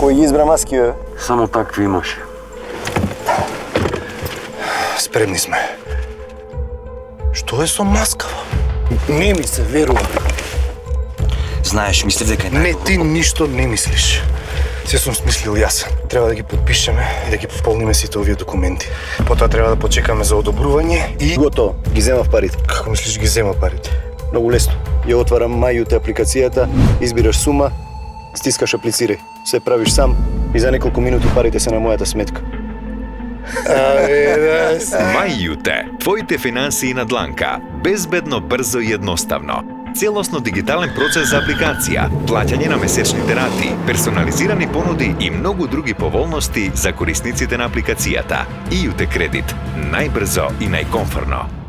Кој ги избра маски, бе? Само такви имаше. Спремни сме. Што е со маскава? Не ми се верува. Знаеш, мислев дека е Не, ти ништо не мислиш. Се сум смислил јас. Треба да ги подпишеме и да ги пополниме сите овие документи. Потоа треба да почекаме за одобрување и... Готово, ги земав парите. Како мислиш ги зема парите? Многу лесно. Ја отварам мајуте апликацијата, избираш сума, стискаш аплицирај. Се правиш сам и за неколку минути парите се на мојата сметка. Мајуте, твоите финансии на дланка. Безбедно, брзо и едноставно. Целосно дигитален процес за апликација, плаќање на месечните рати, персонализирани понуди и многу други поволности за корисниците на апликацијата. ИУТ кредит. Најбрзо и најкомфорно.